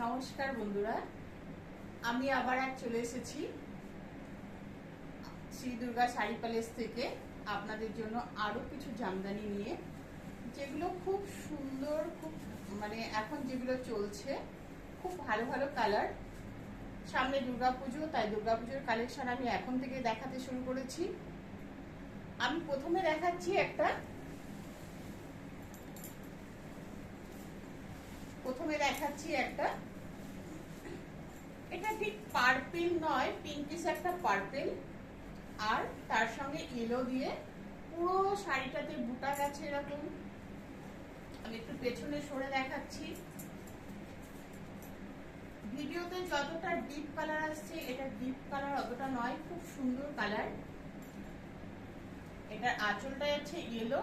নমস্কার বন্ধুরা, আমি আবার চলে এসেছি শ্রী দুর্গা শাড়ি প্যালেস থেকে আপনাদের জন্য আরো কিছু জামদানি নিয়ে, যেগুলো খুব সুন্দর, খুব এখন যেগুলো চলছে খুব ভালো ভালো কালার। সামনে দুর্গাপুজো, তাই দুর্গাপুজোর কালেকশন আমি এখন থেকে দেখাতে শুরু করেছি। আমি প্রথমে দেখাচ্ছি একটা এটা ঠিক পার্পেল নয়, পিঙ্কিশ একটা পার্পেল, আর তার সঙ্গে ইয়েলো দিয়ে পুরো শাড়িটাতে বুটা গেছে এরকম। আমি একটু পেছনে সরে দেখাচ্ছি। ভিডিওতে যতটা ডিপ কালার আসছে, এটা ডিপ কালার অতটা নয়, খুব সুন্দর কালার। এটার আঁচলটা আছে ইয়েলো,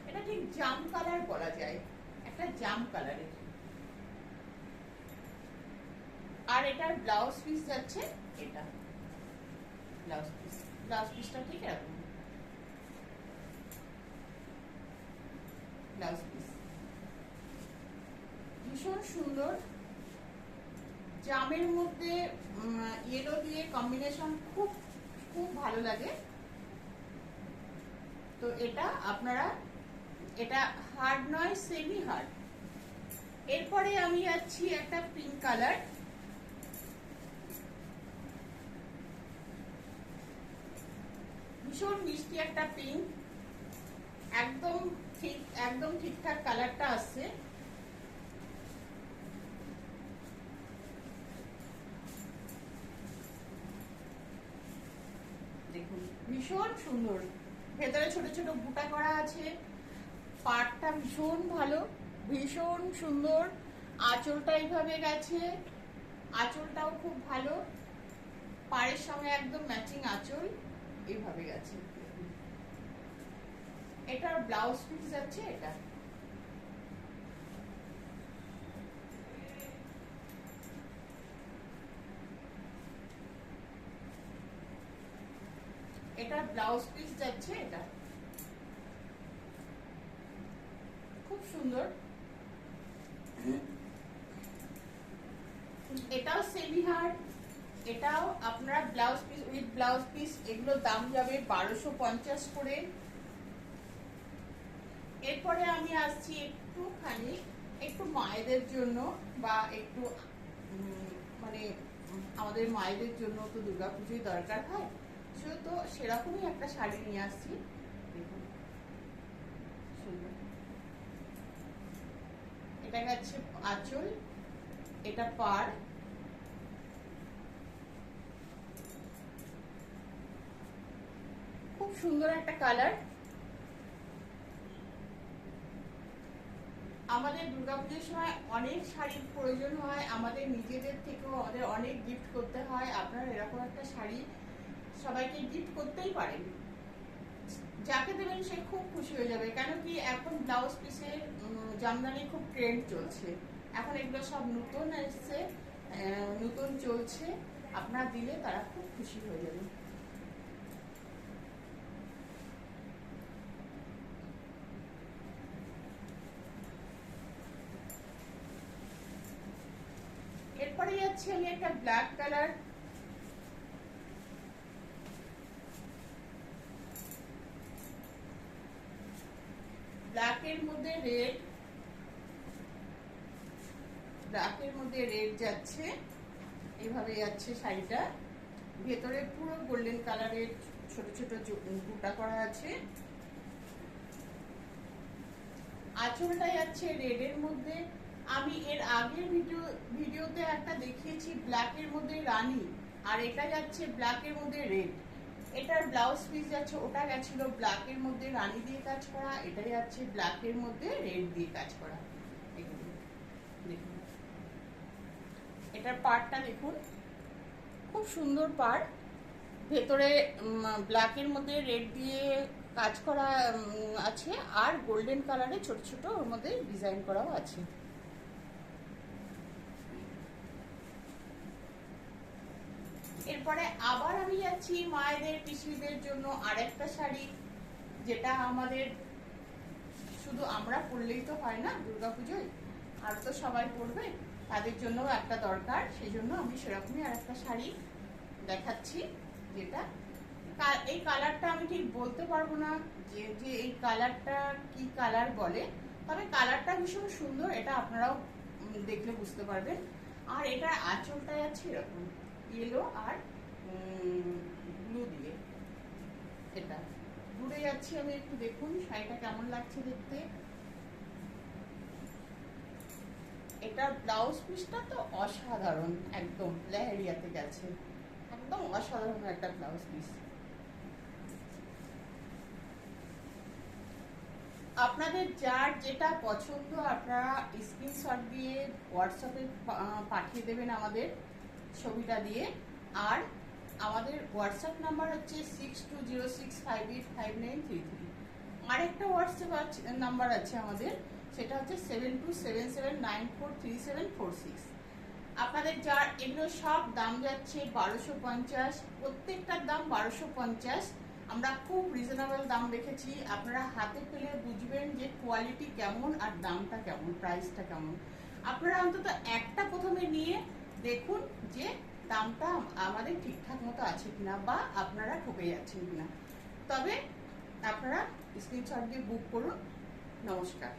এটা ঠিক জাম কালার বলা যায়, একটা জাম কালারের। আর এটার ব্লাউজ পিস যাচ্ছে এটা, ব্লাউজ পিসটা ঠিক এরকম ব্লাউজ পিস, ভীষণ সুন্দর। জামের মধ্যে ইয়েলো দিয়ে কম্বিনেশন খুব খুব ভালো লাগে। তো এটা আপনারা, এটা হার্ড নয়, সেমি হার্ড। এরপরে আমি যাচ্ছি একটা পিঙ্ক কালার, ভীষণ মিষ্টি একটা পিঙ্ক, একদম ঠিকঠাক কালারটা আসছে। দেখুন ভীষণ সুন্দর, ভেতরে ছোট ছোট বুটা করা আছে, পাটটা ভীষণ ভালো, ভীষণ সুন্দর। আঁচলটা এইভাবে গেছে, আঁচলটাও খুব ভালো, পাড়ের সঙ্গে একদম ম্যাচিং আঁচল এইভাবে গেছে। এটার ব্লাউজ পিস যাচ্ছে এটা, এটার ব্লাউজ পিস যাচ্ছে এটা, খুব সুন্দর। এটাও সেমি হার্ড, এটাও আপনারা blouse piece with blouse piece, এগুলো দাম যাবে 1250 করে। এরপরে আমি আসছি একটু মায়েদের জন্য, বা একটু আমাদের মায়েদের জন্য তো দুর্গাপুজোয় দরকার হয়, তো সেরকমই একটা শাড়ি নিয়ে আসছি। দেখুন সুন্দর, এটা গেছে আঁচল, এটা পাড়, খুব সুন্দর একটা কালার। আমাদের দুর্গাপুজোর সময় অনেক শাড়ির প্রয়োজন হয়, আমাদের নিজেদের থেকেও আমাদের অনেক গিফট করতে হয়। আপনারা এরকম একটা শাড়ি সবাইকে গিফট করতেই পারেন, যাকে দেবেন সে খুব খুশি হয়ে যাবে। কেন কি এখন ব্লাউজ পিসের জামদানি খুব ট্রেন্ড চলছে, এখন এগুলো সব নতুন এসছে, নতুন চলছে, আপনারা দিলে তারা খুব খুশি হয়ে যাবে। এরপরে যাচ্ছি আমি একটা ব্ল্যাক কালার, ব্ল্যাকের মধ্যে রেড যাচ্ছে, এইভাবে যাচ্ছে শাড়িটা। ভেতরে পুরো গোল্ডেন কালারের ছোট ছোট বুটা করা আছে, আঁচলটা যাচ্ছে রেডের মধ্যে। আমি এর আগের ভিডিওতে একটা দেখিয়েছি ব্ল্যাকের মধ্যে রানী, আর এটা যাচ্ছে ব্ল্যাকের মধ্যে রেড। এটার ব্লাউজ পিস যাচ্ছে, ওটা গেছিল ব্ল্যাকের মধ্যে রানী দিয়ে কাজ করা, এটা যাচ্ছে ব্ল্যাকের মধ্যে রেড দিয়ে কাজ করা। দেখুন এটার পাড়টা দেখুন, খুব সুন্দর পাড়, ভেতরে ব্ল্যাকের মধ্যে রেড দিয়ে কাজ করা আছে, আর গোল্ডেন কালারে ছোট ছোট ওর মধ্যে ডিজাইন করাও আছে। এরপরে আবার আমি যাচ্ছি মায়েদের পিসিদের জন্য আরেকটা শাড়ি, যেটা আমাদের শুধু আমরা পরলেই তো হয় না দুর্গাপুজোয়, আর তো সবাই পরবে, তাদের জন্য একটা দরকার। সেই জন্য আমি সেরকমই আর একটা শাড়ি দেখাচ্ছি, যেটা এই কালারটা আমি ঠিক বলতে পারবো না যে যে এই কালারটা কি কালার বলে, তবে কালারটা ভীষণ সুন্দর, এটা আপনারাও দেখলে বুঝতে পারবেন। আর এটা আঁচলটা যাচ্ছে এরকম ইয়েলো আর ব্লু দিয়ে, এটা ঘুরে যাচ্ছি আমি, একটু দেখুন শাড়িটা কেমন লাগছে দেখতে। এটা ব্লাউজ পিসটা তো অসাধারণ, একদম লেহেরিয়াতে গেছে, একদম অসাধারণ একটা ব্লাউজ পিস। আপনাদের যার যেটা পছন্দ আপনারা স্ক্রিনশট দিয়ে হোয়াটসঅ্যাপে পাঠিয়ে দেবেন আমাদের ছবিটা দিয়ে। আর আমাদের হোয়াটসঅ্যাপ নাম্বার হচ্ছে 6206585933। আরেকটা হোয়াটসঅ্যাপ নাম্বার আছে আমাদের, সেটা হচ্ছে 7277943746। আপনাদের যার এগুলো সব দাম যাচ্ছে 1250, প্রত্যেকটার দাম 1250। আমরা খুব রিজনেবল দাম রেখেছি, আপনারা হাতে পেলে বুঝবেন যে কোয়ালিটি কেমন আর দামটা কেমন, প্রাইসটা কেমন। আপনারা অন্তত একটা প্রথমে নিয়ে দেখুন যে দামটা আমাদের ঠিকঠাক মতো আছে কিনা, বা আপনারা ঠকে যাচ্ছেন কিনা। তবে আপনারা স্ক্রিনশট দিয়ে বুক করুন। নমস্কার।